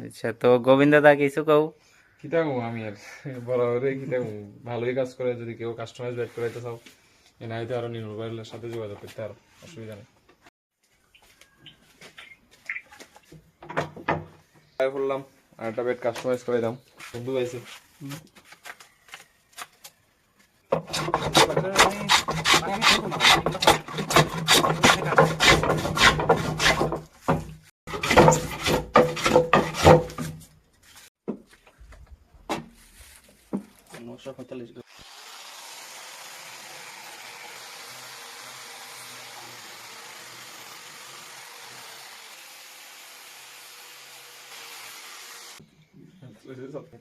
আচ্ছা, তো গোবিন্দ দা কিছু কও। কিতা কমু আমি আর বরাবরই কিতা কমু, ভালোই কাজ করে। যদি কেউ কাস্টমাইজ বেড করাইতে চাও এনাইতে আরো নির্মল ভাইয়ের সাথে যোগাযোগ করতে, আর অসুবিধা নেই। বললাম আর একটা বেড কাস্টমাইজ করে দাম, বন্ধু পাইছে।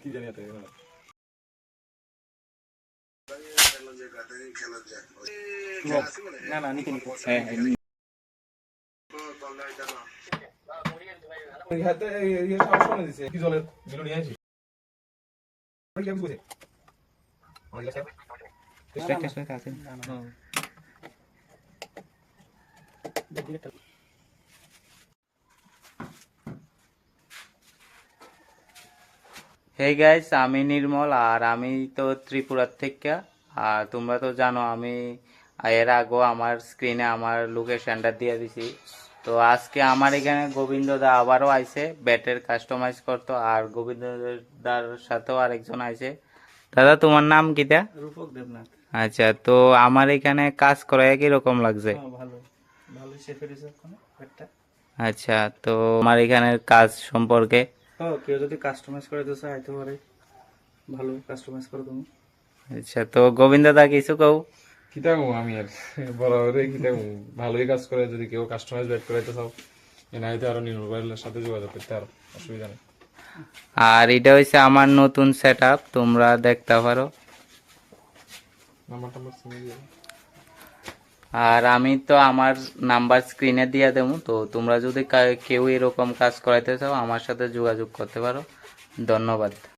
কি জানি এত না না নিতে কি জলের বিলু নিয়ে আসি হে গাইস, আমি নির্মল আর আমি তো ত্রিপুরার থেকে। আর তোমরা তো জানো আমি এর আগেও আমার স্ক্রিনে আমার লোকেশনটা দিয়ে দিছি। তো আজকে আমার এখানে গোবিন্দ দা আবারও আইছে ব্যাটের কাস্টমাইজ করতো, আর গোবিন্দ দার সাথেও আরেকজন আইছে। দাদা তোমার নাম কিটা? রূপক দেবনাথ। আচ্ছা, তো আমার এখানে কাজ করে কিরকম লাগছে? ভালো ভালো শেফের হিসাব একটা। আচ্ছা, তো আমার এখানের কাজ সম্পর্কে কেউ যদি কাস্টমাইজ করে দিতে চায় আইতে পারে, ভালো কাস্টমাইজ করে তুমি। আচ্ছা, তো গোবিন্দ দা কিছু কও। কিতা কমু আমি আর বরাবরই কিতা কমু, ভালোই কাজ করে। যদি কেউ কাস্টমাইজ বেড করাইতে চাও এনাইতে আরো নির্মল ভাইয়ের সাথে যোগাযোগ করতে, আর অসুবিধা নেই। আর এটা হচ্ছে আমার নতুন সেটআপ, তোমরা দেখতে পারো। নাম্বার টাম্বার চিনি দিয়ে আর আমি তো আমার নাম্বার স্ক্রিনে দিয়ে দেবো, তো তোমরা যদি কেউ এরকম কাজ করাইতে চাও আমার সাথে যোগাযোগ করতে পারো। ধন্যবাদ।